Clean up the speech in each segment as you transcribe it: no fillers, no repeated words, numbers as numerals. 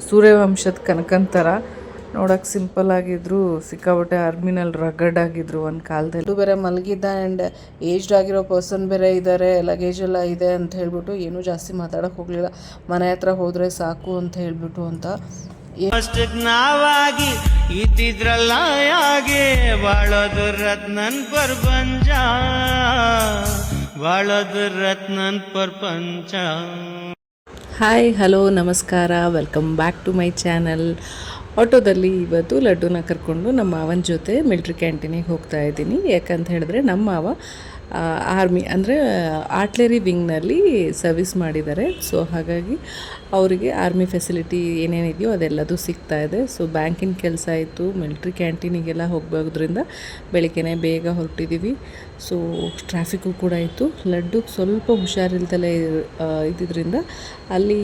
ಸೂರ್ಯವಂಶದ ಕನಕಂತರ ನೋಡೋಕೆ ಸಿಂಪಲ್ ಆಗಿದ್ರು, ಸಿಕ್ಕಾಪಟ್ಟೆ ಆರ್ಮಿನಲ್ಲಿ ರಗಡ್ ಆಗಿದ್ರು ಒಂದು ಕಾಲದಲ್ಲಿ. ಬೇರೆ ಮಲಗಿದ್ದ ಆ್ಯಂಡ್ ಏಜ್ಡ್ ಆಗಿರೋ ಪರ್ಸನ್ ಬೇರೆ ಇದ್ದಾರೆ, ಲಗೇಜ್ ಎಲ್ಲ ಇದೆ ಅಂತ ಹೇಳ್ಬಿಟ್ಟು ಏನೂ ಜಾಸ್ತಿ ಮಾತಾಡೋಕ್ಕೆ ಹೋಗಲಿಲ್ಲ. ಮನೆ ಹತ್ರ ಹೋದರೆ ಸಾಕು ಅಂತ ಹೇಳ್ಬಿಟ್ಟು ಅಂತ ನಾವಾಗಿ ಇದ್ದಿದ್ರಲ್ಲ ಯಾಗೆ ಬಾಳೋದು ರತ್ನನ್ ಪ್ರಪಂಚ, ಬಾಳೋದು ರತ್ನನ್ ಪ್ರಪಂಚ. ಹಾಯ್, ಹಲೋ, ನಮಸ್ಕಾರ, welcome back to my channel. ಆಟೋದಲ್ಲಿ ಇವತ್ತು ಲಡ್ಡುನ ಕರ್ಕೊಂಡು ನಮ್ಮ ಮಾವನ ಜೊತೆ ಮಿಲ್ಟ್ರಿ ಕ್ಯಾಂಟೀನಿಗೆ ಹೋಗ್ತಾ ಇದ್ದೀನಿ. ಯಾಕಂತ ಹೇಳಿದ್ರೆ ನಮ್ಮ ಮಾವ ಆರ್ಮಿ ಅಂದರೆ ಆರ್ಟ್ಲರಿ ವಿಂಗ್ನಲ್ಲಿ ಸರ್ವಿಸ್ ಮಾಡಿದ್ದಾರೆ. ಸೊ ಹಾಗಾಗಿ ಅವರಿಗೆ ಆರ್ಮಿ ಫೆಸಿಲಿಟಿ ಏನೇನಿದೆಯೋ ಅದೆಲ್ಲದು ಸಿಗ್ತಾ ಇದೆ. ಸೊ ಬ್ಯಾಂಕಿನ ಕೆಲಸ ಆಯಿತು, ಮಿಲ್ಟ್ರಿ ಕ್ಯಾಂಟೀನಿಗೆಲ್ಲ ಹೋಗ್ಬೋದ್ರಿಂದ ಬೆಳಿಗ್ಗೆನೇ ಬೇಗ ಹೊರಟಿದ್ದೀವಿ. ಸೊ ಟ್ರಾಫಿಕ್ಕು ಕೂಡ ಇತ್ತು. ಲಡ್ಡುಗೆ ಸ್ವಲ್ಪ ಹುಷಾರಿಲ್ದಲೇ ಇದ್ದಿದ್ದರಿಂದ ಅಲ್ಲಿ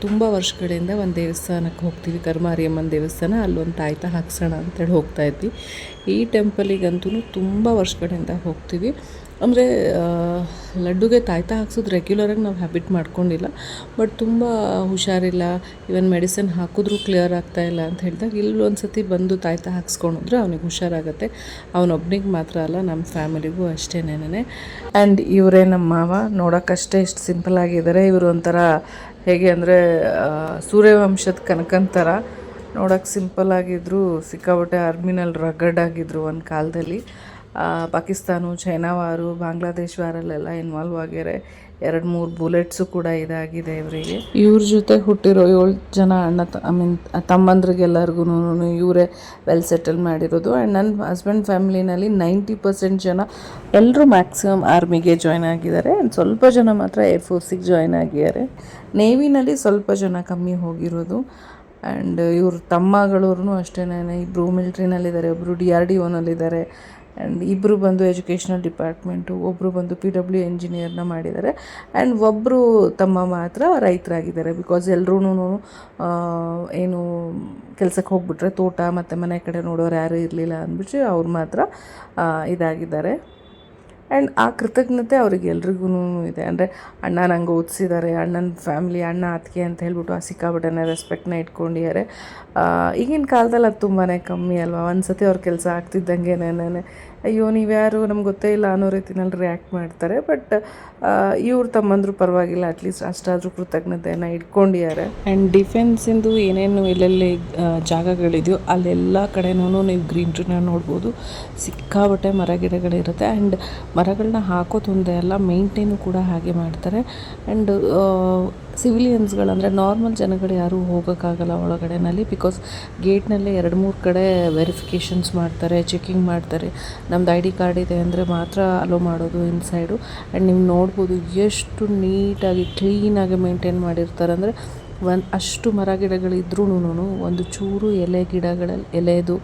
ತುಂಬ ವರ್ಷಗಳಿಂದ ಒಂದು ದೇವಸ್ಥಾನಕ್ಕೆ ಹೋಗ್ತೀವಿ, ಕರ್ಮಾರಿಯಮ್ಮನ ದೇವಸ್ಥಾನ. ಅಲ್ಲೊಂದು ತಾಯ್ತ ಹಾಕ್ಸೋಣ ಅಂತೇಳಿ ಹೋಗ್ತಾ ಇದ್ವಿ. ಈ ಟೆಂಪಲಿಗಂತೂ ತುಂಬ ವರ್ಷಗಳಿಂದ ಹೋಗ್ತೀವಿ. ಅಂದರೆ ಲಡ್ಡುಗೆ ತಾಯ್ತ ಹಾಕ್ಸೋದು ರೆಗ್ಯುಲರಾಗಿ ನಾವು ಹ್ಯಾಬಿಟ್ ಮಾಡ್ಕೊಂಡಿಲ್ಲ. ಬಟ್ ತುಂಬ ಹುಷಾರಿಲ್ಲ, ಇವನ್ ಮೆಡಿಸಿನ್ ಹಾಕಿದ್ರೂ ಕ್ಲಿಯರ್ ಆಗ್ತಾಯಿಲ್ಲ ಅಂತ ಹೇಳಿದಾಗ ಇಲ್ಲಿ ಒಂದು ಸತಿ ಬಂದು ತಾಯ್ತ ಹಾಕ್ಸ್ಕೊಂಡ್ರೆ ಅವನಿಗೆ ಹುಷಾರಾಗುತ್ತೆ. ಅವನೊಬ್ಬನಿಗೆ ಮಾತ್ರ ಅಲ್ಲ, ನಮ್ಮ ಫ್ಯಾಮಿಲಿಗೂ ಅಷ್ಟೇನೇನೆ. ಆ್ಯಂಡ್ ಇವರೇ ನಮ್ಮ ಮಾವ. ನೋಡೋಕ್ಕಷ್ಟೇ ಇಷ್ಟು ಸಿಂಪಲ್ ಆಗಿದ್ದಾರೆ. ಇವರು ಒಂಥರ ಹೇಗೆ ಅಂದರೆ ಸೂರ್ಯವಂಶದ ಕನಕಂತರ. ನೋಡೋಕ್ಕೆ ಸಿಂಪಲ್ ಆಗಿದ್ರು, ಸಿಕ್ಕಾಪಟ್ಟೆ ಆರ್ಮಿನಲ್ಲಿ ರಗಡ್ ಆಗಿದ್ರು ಒಂದು ಕಾಲದಲ್ಲಿ. ಪಾಕಿಸ್ತಾನ, ಚೈನಾ ವಾರು, ಬಾಂಗ್ಲಾದೇಶ್ ವಾರಲ್ಲೆಲ್ಲ ಇನ್ವಾಲ್ವ್ ಆಗ್ಯಾರೆ. 2-3 ಬುಲೆಟ್ಸು ಕೂಡ ಇದಾಗಿದೆ ಇವರಿಗೆ. ಇವ್ರ ಜೊತೆ ಹುಟ್ಟಿರೋ 7 ಜನ ತಮ್ಮಂದ್ರಿಗೆಲ್ಲರಿಗೂ ಇವರೇ ವೆಲ್ ಸೆಟಲ್ ಮಾಡಿರೋದು. ಆ್ಯಂಡ್ ನನ್ನ ಹಸ್ಬೆಂಡ್ ಫ್ಯಾಮಿಲಿನಲ್ಲಿ 90% ಜನ ಎಲ್ಲರೂ ಮ್ಯಾಕ್ಸಿಮಮ್ ಆರ್ಮಿಗೆ ಜಾಯ್ನ್ ಆಗಿದ್ದಾರೆ. ಆ್ಯಂಡ್ ಸ್ವಲ್ಪ ಜನ ಮಾತ್ರ ಏರ್ಫೋರ್ಸಿಗೆ ಜಾಯ್ನ್ ಆಗಿದ್ದಾರೆ. ನೇವಿನಲ್ಲಿ ಸ್ವಲ್ಪ ಜನ ಕಮ್ಮಿ ಹೋಗಿರೋದು. ಆ್ಯಂಡ್ ಇವ್ರ ತಮ್ಮಗಳವ್ರೂ ಅಷ್ಟೇ, ಇಬ್ಬರು ಮಿಲ್ಟ್ರಿನಲ್ಲಿದ್ದಾರೆ, ಒಬ್ಬರು DRDOನಲ್ಲಿದ್ದಾರೆ. ಆ್ಯಂಡ್ ಇಬ್ಬರು ಬಂದು ಎಜುಕೇಷನಲ್ ಡಿಪಾರ್ಟ್ಮೆಂಟು, ಒಬ್ಬರು ಬಂದು PW ಎಂಜಿನಿಯರ್ನ ಮಾಡಿದ್ದಾರೆ. ಆ್ಯಂಡ್ ಒಬ್ಬರು ತಮ್ಮ ಮಾತ್ರ ರೈತರಾಗಿದ್ದಾರೆ. ಬಿಕಾಸ್ ಎಲ್ಲರೂ ಏನು ಕೆಲಸಕ್ಕೆ ಹೋಗ್ಬಿಟ್ರೆ ತೋಟ ಮತ್ತು ಮನೆ ಕಡೆ ನೋಡೋರು ಯಾರೂ ಇರಲಿಲ್ಲ ಅಂದ್ಬಿಟ್ಟು ಅವ್ರು ಮಾತ್ರ ಇದಾಗಿದ್ದಾರೆ. ಆ್ಯಂಡ್ ಆ ಕೃತಜ್ಞತೆ ಅವ್ರಿಗೆ ಎಲ್ರಿಗೂ ಇದೆ. ಅಂದರೆ ಅಣ್ಣ ನಂಗೆ ಓದಿಸಿದ್ದಾರೆ, ಅಣ್ಣನ ಫ್ಯಾಮ್ಲಿ, ಅಣ್ಣ ಅತ್ತಿಗೆ ಅಂತ ಹೇಳ್ಬಿಟ್ಟು ಆ ಸಿಕ್ಕಾಪಟ್ಟೆ ರೆಸ್ಪೆಕ್ಟ್ನ ಇಟ್ಕೊಂಡಿದ್ದಾರೆ. ಈಗಿನ ಕಾಲದಲ್ಲಿ ಅದು ತುಂಬಾ ಕಮ್ಮಿ ಅಲ್ವಾ. ಒಂದು ಸತಿ ಅವ್ರ ಕೆಲಸ ಆಗ್ತಿದ್ದಂಗೆ ಅಯ್ಯೋ ನೀವ್ಯಾರು ನಮ್ಗೆ ಗೊತ್ತೇ ಇಲ್ಲ ಅನ್ನೋ ರೀತಿನಲ್ಲಿ ರಿಯಾಕ್ಟ್ ಮಾಡ್ತಾರೆ. ಬಟ್ ಇವ್ರು ತಮ್ಮಂದ್ರು ಪರವಾಗಿಲ್ಲ, ಅಟ್ಲೀಸ್ಟ್ ಅಷ್ಟಾದರೂ ಕೃತಜ್ಞತೆಯನ್ನು ಇಟ್ಕೊಂಡಿದ್ದಾರೆ. ಆ್ಯಂಡ್ ಡಿಫೆನ್ಸಿಂದು ಏನೇನು ಎಲ್ಲೆಲ್ಲಿ ಜಾಗಗಳಿದೆಯೋ ಅಲ್ಲೆಲ್ಲ ಕಡೆನೂ ನೀವು ಗ್ರೀನ್ರಿನ ನೋಡ್ಬೋದು. ಸಿಕ್ಕಾಬಟ್ಟೆ ಮರ ಗಿಡಗಳಿರುತ್ತೆ. ಆ್ಯಂಡ್ ಮರಗಳನ್ನ ಹಾಕೋದೊಂದೇ ಅಲ್ಲ, ಮೇಂಟೈನು ಕೂಡ ಹಾಗೆ ಮಾಡ್ತಾರೆ. ಆ್ಯಂಡ್ ಸಿವಿಲಿಯನ್ಸ್ಗಳಂದರೆ ನಾರ್ಮಲ್ ಜನಗಳು ಯಾರೂ ಹೋಗೋಕ್ಕಾಗಲ್ಲ ಒಳಗಡೆನಲ್ಲಿ. ಬಿಕಾಸ್ ಗೇಟ್ನಲ್ಲೇ 2-3 ಕಡೆ ವೆರಿಫಿಕೇಷನ್ಸ್ ಮಾಡ್ತಾರೆ, ಚೆಕಿಂಗ್ ಮಾಡ್ತಾರೆ. ನಮ್ದು ID ಕಾರ್ಡ್ ಇದೆ ಅಂದರೆ ಮಾತ್ರ ಅಲೋ ಮಾಡೋದು ಇನ್ಸೈಡು. ಆ್ಯಂಡ್ ನೀವು ನೋಡ್ಬೋದು ಎಷ್ಟು ನೀಟಾಗಿ ಕ್ಲೀನಾಗಿ ಮೇಂಟೈನ್ ಮಾಡಿರ್ತಾರೆ. ಅಂದರೆ ಅಷ್ಟು ಮರ ಗಿಡಗಳಿದ್ರೂ ಒಂದು ಚೂರು ಎಲೆದು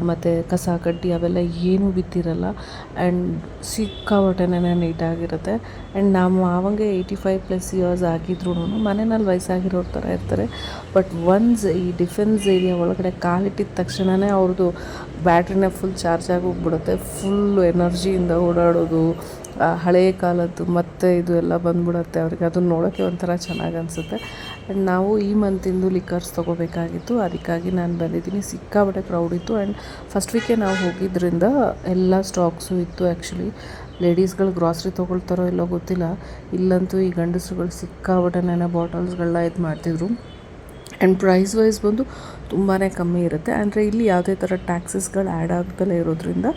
ಮತ್ತು ಕಸ ಕಡ್ಡಿ ಅವೆಲ್ಲ ಏನೂ ಬಿದ್ದಿರಲ್ಲ. ಆ್ಯಂಡ್ ಸಿಕ್ಕಾಪಟ್ಟೆನೇ ನೀಟಾಗಿರುತ್ತೆ. ಆ್ಯಂಡ್ ನಮ್ಮ ಮಾವಂಗೆ 85+ ಇಯರ್ಸ್ ಆಗಿದ್ರೂ ಮನೆಯಲ್ಲಿ ವಯಸ್ಸಾಗಿರೋರ ಥರ ಇರ್ತಾರೆ. ಬಟ್ ಒನ್ಸ್ ಈ ಡಿಫೆನ್ಸ್ ಏರಿಯಾ ಒಳಗಡೆ ಕಾಲಿಟ್ಟಿದ ತಕ್ಷಣವೇ ಅವ್ರದ್ದು ಬ್ಯಾಟ್ರಿನೇ ಫುಲ್ ಚಾರ್ಜ್ ಆಗಿ ಹೋಗ್ಬಿಡುತ್ತೆ. ಫುಲ್ಲು ಎನರ್ಜಿಯಿಂದ ಓಡಾಡೋದು, ಹಳೆಯ ಕಾಲದ್ದು ಮತ್ತು ಇದು ಎಲ್ಲ ಬಂದ್ಬಿಡುತ್ತೆ ಅವ್ರಿಗೆ. ಅದನ್ನು ನೋಡೋಕ್ಕೆ ಒಂಥರ ಚೆನ್ನಾಗಿ ಅನಿಸುತ್ತೆ. ಆ್ಯಂಡ್ ನಾವು ಈ ಮಂತಿಂದು ಲಿಕ್ಕರ್ಸ್ ತೊಗೋಬೇಕಾಗಿತ್ತು, ಅದಕ್ಕಾಗಿ ನಾನು ಬಂದಿದ್ದೀನಿ. ಸಿಕ್ಕಾಬಟ್ಟೆ ಕ್ರೌಡ್ ಇತ್ತು. ಆ್ಯಂಡ್ ಫಸ್ಟ್ ವೀಕೆ ನಾವು ಹೋಗಿದ್ದರಿಂದ ಎಲ್ಲ ಸ್ಟಾಕ್ಸು ಇತ್ತು. ಆ್ಯಕ್ಚುಲಿ ಲೇಡೀಸ್ಗಳು ಗ್ರಾಸರಿ ತೊಗೊಳ್ತಾರೋ ಇಲ್ಲೋ ಗೊತ್ತಿಲ್ಲ, ಇಲ್ಲಂತೂ ಈ ಗಂಡಸರುಗಳು ಸಿಕ್ಕಾಬಟ್ಟೆ ಬಾಟಲ್ಸ್ಗಳನ್ನ ಇದು ಮಾಡ್ತಿದ್ರು. ಆ್ಯಂಡ್ ಪ್ರೈಸ್ ವೈಸ್ ಬಂದು ತುಂಬಾ ಕಮ್ಮಿ ಇರುತ್ತೆ. ಅಂದರೆ ಇಲ್ಲಿ ಯಾವುದೇ ಥರ ಟ್ಯಾಕ್ಸಸ್ಗಳು ಆ್ಯಡ್ ಆಗ್ದಲೇ ಇರೋದ್ರಿಂದ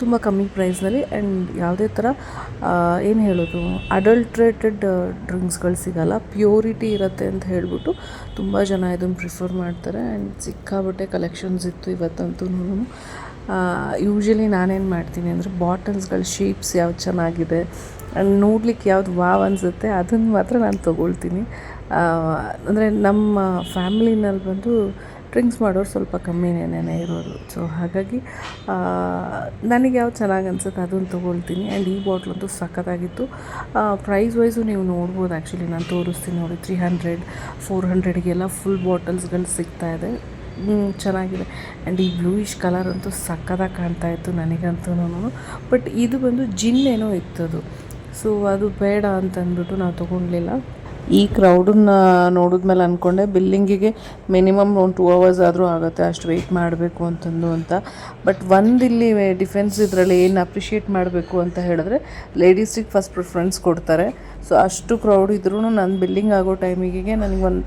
ತುಂಬ ಕಮ್ಮಿ ಪ್ರೈಸ್ನಲ್ಲಿ. ಆ್ಯಂಡ್ ಯಾವುದೇ ಥರ ಏನು ಹೇಳೋದು, ಅಡಲ್ಟ್ರೇಟೆಡ್ ಡ್ರಿಂಕ್ಸ್ಗಳು ಸಿಗೋಲ್ಲ, ಪ್ಯೂರಿಟಿ ಇರುತ್ತೆ ಅಂತ ಹೇಳಿಬಿಟ್ಟು ತುಂಬ ಜನ ಇದನ್ನು ಪ್ರಿಫರ್ ಮಾಡ್ತಾರೆ. ಆ್ಯಂಡ್ ಸಿಕ್ಕಾಬಟ್ಟೆ ಕಲೆಕ್ಷನ್ಸ್ ಇತ್ತು ಇವತ್ತಂತೂ. ಯೂಶ್ವಲಿ ನಾನೇನು ಮಾಡ್ತೀನಿ ಅಂದರೆ ಬಾಟಲ್ಸ್ಗಳ ಶೇಪ್ಸ್ ಯಾವ್ದು ಚೆನ್ನಾಗಿದೆ ಆ್ಯಂಡ್ ನೋಡ್ಲಿಕ್ಕೆ ಯಾವ್ದು ವಾವ್ ಅನಿಸುತ್ತೆ ಅದನ್ನು ಮಾತ್ರ ನಾನು ತೊಗೊಳ್ತೀನಿ. ಅಂದರೆ ನಮ್ಮ ಫ್ಯಾಮ್ಲಿನಲ್ಲಿ ಬಂದು ಡ್ರಿಂಕ್ಸ್ ಮಾಡೋರು ಸ್ವಲ್ಪ ಕಮ್ಮಿನೇ ಇರೋದು. ಸೊ ಹಾಗಾಗಿ ನನಗೆ ಯಾವ್ದು ಚೆನ್ನಾಗಿ ಅನ್ಸುತ್ತೆ ಅದನ್ನು ತೊಗೊಳ್ತೀನಿ. ಆ್ಯಂಡ್ ಈ ಬಾಟ್ಲಂತೂ ಸಖತ್ತಾಗಿತ್ತು. ಪ್ರೈಸ್ ವೈಸು ನೀವು ನೋಡ್ಬೋದು. ಆ್ಯಕ್ಚುಲಿ ನಾನು ತೋರಿಸ್ತೀನಿ ನೋಡಿ, 300-400ಗೆಲ್ಲ ಫುಲ್ ಬಾಟಲ್ಸ್ಗಳು ಸಿಗ್ತಾಯಿದೆ. ಚೆನ್ನಾಗಿದೆ. ಆ್ಯಂಡ್ ಈ ಬ್ಲೂಯಿಶ್ ಕಲರ್ ಅಂತೂ ಸಕ್ಕತ್ತಾಗಿ ಕಾಣ್ತಾಯಿತ್ತು ನನಗಂತೂ. ಬಟ್ ಇದು ಬಂದು ಜಿನ್ ಏನೋ ಇತ್ತದು. ಸೊ ಅದು ಬೇಡ ಅಂತಂದ್ಬಿಟ್ಟು ನಾವು ತೊಗೊಳ್ಲಿಲ್ಲ. ಈ ಕ್ರೌಡನ್ನ ನೋಡಿದ್ಮೇಲೆ ಅಂದ್ಕೊಂಡೆ ಬಿಲ್ಲಿಂಗಿಗೆ ಮಿನಿಮಮ್ ಒಂದು 2 hours ಆದರೂ ಆಗುತ್ತೆ ಅಷ್ಟು ವೆಯ್ಟ್ ಮಾಡಬೇಕು ಅಂತ. ಬಟ್ ಒಂದು ಇಲ್ಲಿ ಡಿಫೆನ್ಸ್ ಇದರಲ್ಲಿ ಏನು ಅಪ್ರಿಷಿಯೇಟ್ ಮಾಡಬೇಕು ಅಂತ ಹೇಳಿದ್ರೆ ಲೇಡೀಸಿಗೆ ಫಸ್ಟ್ ಪ್ರಿಫರೆನ್ಸ್ ಕೊಡ್ತಾರೆ. ಸೊ ಅಷ್ಟು ಕ್ರೌಡ್ ಇದ್ರೂ ನಾನು ಬಿಲ್ಲಿಂಗ್ ಆಗೋ ಟೈಮಿಗೆ ನನಗೆ ಒಂದು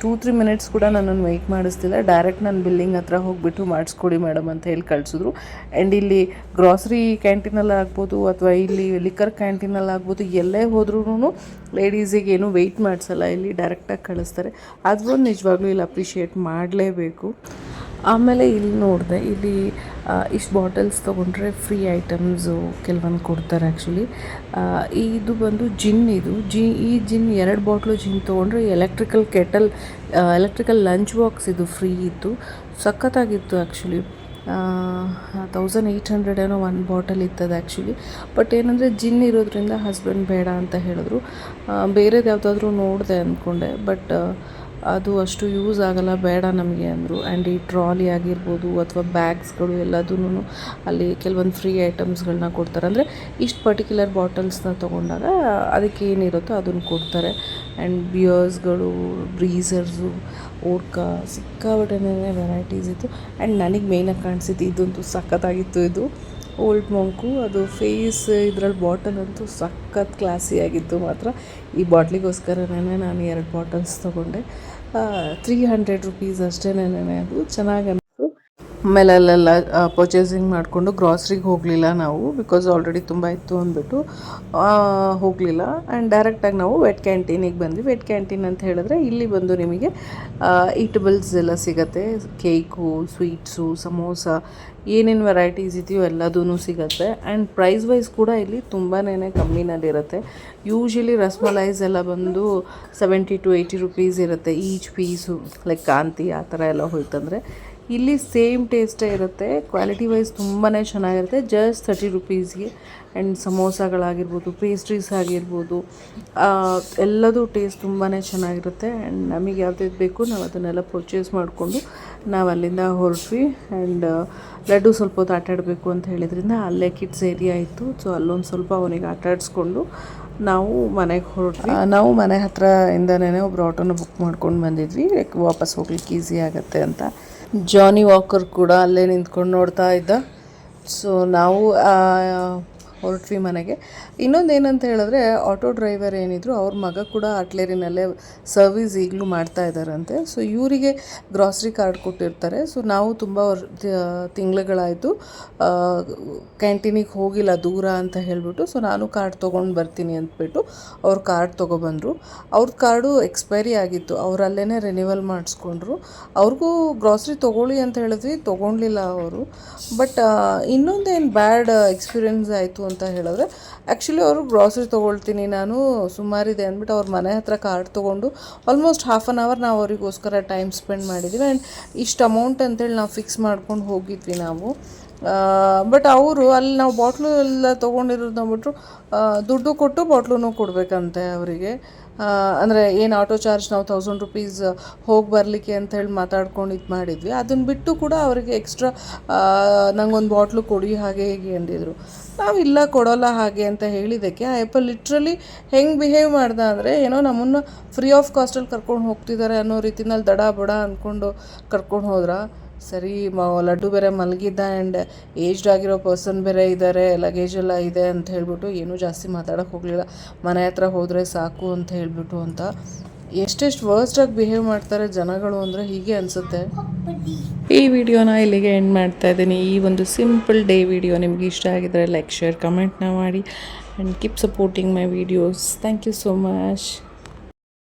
2-3 minutes ಕೂಡ ನನ್ನನ್ನು ವೆಯ್ಟ್ ಮಾಡಿಸ್ತಿಲ್ಲ. ಡೈರೆಕ್ಟ್ ನಾನು ಬಿಲ್ಲಿಂಗ್ ಹತ್ರ ಹೋಗಿಬಿಟ್ಟು ಮಾಡಿಸ್ಕೊಡಿ ಮೇಡಮ್ ಅಂತ ಹೇಳಿ ಕಳಿಸಿದ್ರು. ಆ್ಯಂಡ್ ಇಲ್ಲಿ ಗ್ರಾಸರಿ ಕ್ಯಾಂಟೀನಲ್ಲಿ ಆಗ್ಬೋದು ಅಥವಾ ಇಲ್ಲಿ ಲಿಕ್ಕರ್ ಕ್ಯಾಂಟೀನಲ್ಲಿ ಆಗ್ಬೋದು, ಎಲ್ಲೇ ಹೋದ್ರೂ ಲೇಡೀಸಿಗೆ ಏನು ವೆಯ್ಟ್ ಮಾಡಿಸಲ್ಲ, ಇಲ್ಲಿ ಡೈರೆಕ್ಟಾಗಿ ಕಳಿಸ್ತಾರೆ. ಅದು ನಿಜವಾಗ್ಲೂ ಇಲ್ಲಿ ಅಪ್ರಿಷಿಯೇಟ್ ಮಾಡಲೇಬೇಕು. ಆಮೇಲೆ ಇಲ್ಲಿ ನೋಡಿದೆ, ಇಲ್ಲಿ ಇಷ್ಟು ಬಾಟಲ್ಸ್ ತೊಗೊಂಡ್ರೆ ಫ್ರೀ ಐಟಮ್ಸು ಕೆಲವೊಂದು ಕೊಡ್ತಾರೆ ಆ್ಯಕ್ಚುಲಿ. ಇದು ಬಂದು ಜಿನ್, ಈ ಜಿನ್ 2 ಬಾಟ್ಲು ಜಿನ್ ತೊಗೊಂಡ್ರೆ ಎಲೆಕ್ಟ್ರಿಕಲ್ ಲಂಚ್ ಬಾಕ್ಸ್ ಇದು ಫ್ರೀ ಇತ್ತು. ಸಖತ್ತಾಗಿತ್ತು ಆ್ಯಕ್ಚುಲಿ. 1800 ಏನೋ 1 ಬಾಟಲ್ ಇತ್ತದು ಆ್ಯಕ್ಚುಲಿ. ಬಟ್ ಏನಂದರೆ ಜಿನ್ ಇರೋದ್ರಿಂದ ಹಸ್ಬೆಂಡ್ ಬೇಡ ಅಂತ ಹೇಳಿದ್ರು. ಬೇರೆದು ಯಾವುದಾದ್ರೂ ನೋಡಿದೆ ಅಂದ್ಕೊಂಡೆ, ಬಟ್ ಅದು ಅಷ್ಟು ಯೂಸ್ ಆಗಲ್ಲ, ಬೇಡ ನಮಗೆ ಅಂದರು. ಆ್ಯಂಡ್ ಈ ಟ್ರಾಲಿ ಆಗಿರ್ಬೋದು ಅಥವಾ ಬ್ಯಾಗ್ಸ್ಗಳು ಎಲ್ಲದೂ ಅಲ್ಲಿ ಕೆಲವೊಂದು ಫ್ರೀ ಐಟಮ್ಸ್ಗಳನ್ನ ಕೊಡ್ತಾರೆ. ಅಂದರೆ ಇಷ್ಟು ಪರ್ಟಿಕ್ಯುಲರ್ ಬಾಟಲ್ಸ್ನ ತೊಗೊಂಡಾಗ ಅದಕ್ಕೆ ಏನಿರುತ್ತೋ ಅದನ್ನು ಕೊಡ್ತಾರೆ. ಆ್ಯಂಡ್ ಬಿಯರ್ಸ್ಗಳು, ಬ್ರೀಸರ್ಸು, ಓಡ್ಕಾ, ಸಿಕ್ಕಾಪಟ್ಟೆನೇ ವೆರೈಟೀಸ್ ಇತ್ತು. ಆ್ಯಂಡ್ ನನಗೆ ಮೇಯ್ನಾಗಿ ಕಾಣಿಸಿದ್ದು ಇದಂತೂ ಸಖತ್ತಾಗಿತ್ತು. ಇದು ಓಲ್ಡ್ ಮಂಕು, ಅದು ಫೇಸ್ ಇದರಲ್ಲಿ ಬಾಟಲ್ ಅಂತೂ ಸಖತ್ ಕ್ಲಾಸಿಯಾಗಿತ್ತು ಮಾತ್ರ. ಈ ಬಾಟ್ಲಿಗೋಸ್ಕರನೇ ನಾನು 2 ಬಾಟಲ್ಸ್ ತೊಗೊಂಡೆ. 300 rupees ಅಷ್ಟೇನೇ. ಅದು ಚೆನ್ನಾಗಿ ಅನ್ನಿಸ್ತು. ಆಮೇಲೆ ಅಲ್ಲೆಲ್ಲ ಪರ್ಚೇಸಿಂಗ್ ಮಾಡಿಕೊಂಡು ಗ್ರಾಸ್ರಿಗೆ ಹೋಗಲಿಲ್ಲ ನಾವು, ಬಿಕಾಸ್ ಆಲ್ರೆಡಿ ತುಂಬ ಇತ್ತು ಅಂದ್ಬಿಟ್ಟು ಹೋಗಲಿಲ್ಲ. ಆ್ಯಂಡ್ ಡೈರೆಕ್ಟಾಗಿ ನಾವು ವೆಟ್ ಕ್ಯಾಂಟೀನಿಗೆ ಬಂದ್ವಿ. ವೆಟ್ ಕ್ಯಾಂಟೀನ್ ಅಂತ ಹೇಳಿದ್ರೆ ಇಲ್ಲಿ ಬಂದು ನಿಮಗೆ ಈಟಬಲ್ಸ್ ಎಲ್ಲ ಸಿಗುತ್ತೆ. ಕೇಕು, ಸ್ವೀಟ್ಸು, ಸಮೋಸ, ಏನೇನು ವೆರೈಟೀಸ್ ಇದೆಯೋ ಎಲ್ಲದೂ ಸಿಗುತ್ತೆ. ಆ್ಯಂಡ್ ಪ್ರೈಸ್ ವೈಸ್ ಕೂಡ ಇಲ್ಲಿ ತುಂಬಾ ಕಮ್ಮಿನಲ್ಲಿರುತ್ತೆ. ಯೂಶ್ವಲಿ ರಸ್ಮಲೈಸ್ ಎಲ್ಲ ಬಂದು 70 to 80 rupees ಇರುತ್ತೆ ಈಚ್ ಪೀಸು, ಲೈಕ್ ಕಾಂತಿ ಆ ಥರ ಎಲ್ಲ ಹೋಯ್ತಂದರೆ. ಇಲ್ಲಿ ಸೇಮ್ ಟೇಸ್ಟೇ ಇರುತ್ತೆ. ಕ್ವಾಲಿಟಿ ವೈಸ್ ತುಂಬಾ ಚೆನ್ನಾಗಿರುತ್ತೆ, ಜಸ್ಟ್ 30 rupeesಗೆ. ಆ್ಯಂಡ್ ಸಮೋಸಗಳಾಗಿರ್ಬೋದು, ಪೇಸ್ಟ್ರೀಸ್ ಆಗಿರ್ಬೋದು, ಎಲ್ಲದೂ ಟೇಸ್ಟ್ ತುಂಬಾ ಚೆನ್ನಾಗಿರುತ್ತೆ. ಆ್ಯಂಡ್ ನಮಗೆ ಯಾವ್ದು ಬೇಕು ನಾವು ಅದನ್ನೆಲ್ಲ ಪರ್ಚೇಸ್ ಮಾಡಿಕೊಂಡು ನಾವು ಅಲ್ಲಿಂದ ಹೊರಟ್ವಿ. ಆ್ಯಂಡ್ ಲಡ್ಡು ಸ್ವಲ್ಪ ಹೊತ್ತು ಆಟಾಡಬೇಕು ಅಂತ ಹೇಳಿದ್ರಿಂದ ಅಲ್ಲೇ ಕಿಡ್ಸ್ ಏರಿಯಾ ಇತ್ತು. ಸೊ ಅಲ್ಲೊಂದು ಸ್ವಲ್ಪ ಅವನಿಗೆ ಆಟಾಡಿಸ್ಕೊಂಡು ನಾವು ಮನೆಗೆ ಹೊರಟ್ವಿ. ನಾವು ಮನೆ ಹತ್ರ ಇಂದನೇ ಒಬ್ರು ಆಟೋನ ಬುಕ್ ಮಾಡ್ಕೊಂಡು ಬಂದಿದ್ವಿ, ವಾಪಸ್ ಹೋಗ್ಲಿಕ್ಕೆ ಈಸಿ ಆಗುತ್ತೆ ಅಂತ. ಜಾನಿ ವಾಕರ್ ಕೂಡ ಅಲ್ಲೇ ನಿಂತ್ಕೊಂಡು ನೋಡ್ತಾ ಇದ್ದ. ಸೊ ನಾವು ಹೊರಟ್ವಿ ಮನೆಗೆ. ಇನ್ನೊಂದು ಏನಂತ ಹೇಳಿದ್ರೆ, ಆಟೋ ಡ್ರೈವರ್ ಏನಿದ್ರು ಅವ್ರ ಮಗ ಕೂಡ ಅಟ್ಲೇರಿನಲ್ಲೇ ಸರ್ವಿಸ್ ಈಗಲೂ ಮಾಡ್ತಾ ಇದ್ದಾರಂತೆ. ಸೊ ಇವರಿಗೆ ಗ್ರಾಸರಿ ಕಾರ್ಡ್ ಕೊಟ್ಟಿರ್ತಾರೆ. ಸೊ ನಾವು ತುಂಬ ತಿಂಗಳುಗಳಾಯಿತು ಕ್ಯಾಂಟೀನಿಗೆ ಹೋಗಿಲ್ಲ, ದೂರ ಅಂತ ಹೇಳಿಬಿಟ್ಟು. ಸೊ ನಾನು ಕಾರ್ಡ್ ತೊಗೊಂಡು ಬರ್ತೀನಿ ಅಂದ್ಬಿಟ್ಟು ಅವ್ರು ಕಾರ್ಡ್ ತೊಗೊಬಂದರು. ಅವ್ರದ್ದು ಕಾರ್ಡು ಎಕ್ಸ್ಪೈರಿ ಆಗಿತ್ತು, ಅವರಲ್ಲೇ ರಿನಿವಲ್ ಮಾಡಿಸ್ಕೊಂಡ್ರು. ಅವ್ರಿಗೂ ಗ್ರಾಸರಿ ತೊಗೊಳ್ಳಿ ಅಂತ ಹೇಳಿದ್ವಿ, ತೊಗೊಳ್ಲಿಲ್ಲ ಅವರು. ಬಟ್ ಇನ್ನೊಂದೇನು ಬ್ಯಾಡ್ ಎಕ್ಸ್ಪೀರಿಯೆನ್ಸ್ ಆಯಿತು ಅಂತ ಹೇಳಿದ್ರೆ, ಆ್ಯಕ್ಚುಲಿ ಅವರು ಗ್ರಾಸರಿ ತೊಗೊಳ್ತೀನಿ ನಾನು ಸುಮಾರಿದೆ ಅಂದ್ಬಿಟ್ಟು ಅವ್ರ ಮನೆ ಹತ್ರ ಕಾರ್ಡ್ ತೊಗೊಂಡು ಆಲ್ಮೋಸ್ಟ್ 1/2 hour ನಾವು ಅವರಿಗೋಸ್ಕರ ಟೈಮ್ ಸ್ಪೆಂಡ್ ಮಾಡಿದ್ದೀವಿ. ಆ್ಯಂಡ್ ಇಷ್ಟು ಅಮೌಂಟ್ ಅಂತೇಳಿ ನಾವು ಫಿಕ್ಸ್ ಮಾಡ್ಕೊಂಡು ಹೋಗಿದ್ವಿ ನಾವು. ಬಟ್ ಅವರು ಅಲ್ಲಿ ನಾವು ಬಾಟ್ಲು ಎಲ್ಲ ತೊಗೊಂಡಿರೋದು ನೋಡ್ಬಿಟ್ರು, ದುಡ್ಡು ಕೊಟ್ಟು ಬಾಟ್ಲೂ ಕೊಡಬೇಕಂತೆ ಅವರಿಗೆ. ಅಂದರೆ ಏನು ಆಟೋ ಚಾರ್ಜ್ ನಾವು 1000 rupees ಹೋಗಿ ಬರಲಿಕ್ಕೆ ಅಂತ ಹೇಳಿ ಮಾತಾಡ್ಕೊಂಡು ಇದು ಮಾಡಿದ್ವಿ. ಅದನ್ನು ಬಿಟ್ಟು ಕೂಡ ಅವರಿಗೆ ಎಕ್ಸ್ಟ್ರಾ ನಂಗೊಂದು ಬಾಟ್ಲು ಕೊಡಿ ಹಾಗೆ ಹೇಗೆ ಅಂದಿದ್ರು. ನಾವು ಇಲ್ಲ ಕೊಡೋಲ್ಲ ಹಾಗೆ ಅಂತ ಹೇಳಿದ್ದಕ್ಕೆ ಆ ಆ್ಯಪಲ್ ಲಿಟ್ರಲಿ ಹೆಂಗೆ ಬಿಹೇವ್ ಮಾಡ್ದೆ ಅಂದರೆ, ಏನೋ ನಮ್ಮನ್ನು ಫ್ರೀ ಆಫ್ ಕಾಸ್ಟಲ್ಲಿ ಕರ್ಕೊಂಡು ಹೋಗ್ತಿದ್ದಾರೆ ಅನ್ನೋ ರೀತಿನಲ್ಲಿ ದಡ ಬಡ ಅಂದ್ಕೊಂಡು ಕರ್ಕೊಂಡು ಹೋದ್ರ. ಸರಿ ಲಡ್ಡು ಬೇರೆ ಮಲಗಿದ್ದ ಆ್ಯಂಡ್ ಏಜ್ಡ್ ಆಗಿರೋ ಪರ್ಸನ್ ಬೇರೆ ಇದ್ದಾರೆ, ಲಗೇಜ್ ಎಲ್ಲ ಇದೆ ಅಂತ ಹೇಳ್ಬಿಟ್ಟು ಏನೂ ಜಾಸ್ತಿ ಮಾತಾಡೋಕ್ಕೆ ಹೋಗಲಿಲ್ಲ. ಮನೆ ಹತ್ರ ಹೋದರೆ ಸಾಕು ಅಂತ ಹೇಳಿಬಿಟ್ಟು ಅಂತ. ಎಷ್ಟೆಷ್ಟು ವರ್ಸ್ಟಾಗಿ ಬಿಹೇವ್ ಮಾಡ್ತಾರೆ ಜನಗಳು ಅಂದರೆ ಹೀಗೆ ಅನಿಸುತ್ತೆ. ಈ ವಿಡಿಯೋನ ಇಲ್ಲಿಗೆ ಎಂಡ್ ಮಾಡ್ತಾ ಇದ್ದೀನಿ. ಈ ಒಂದು ಸಿಂಪಲ್ ಡೇ ವಿಡಿಯೋ ನಿಮ್ಗೆ ಇಷ್ಟ ಆಗಿದ್ರೆ ಲೈಕ್, ಶೇರ್, ಕಮೆಂಟ್ನ ಮಾಡಿ and keep supporting my videos. Thank you so much.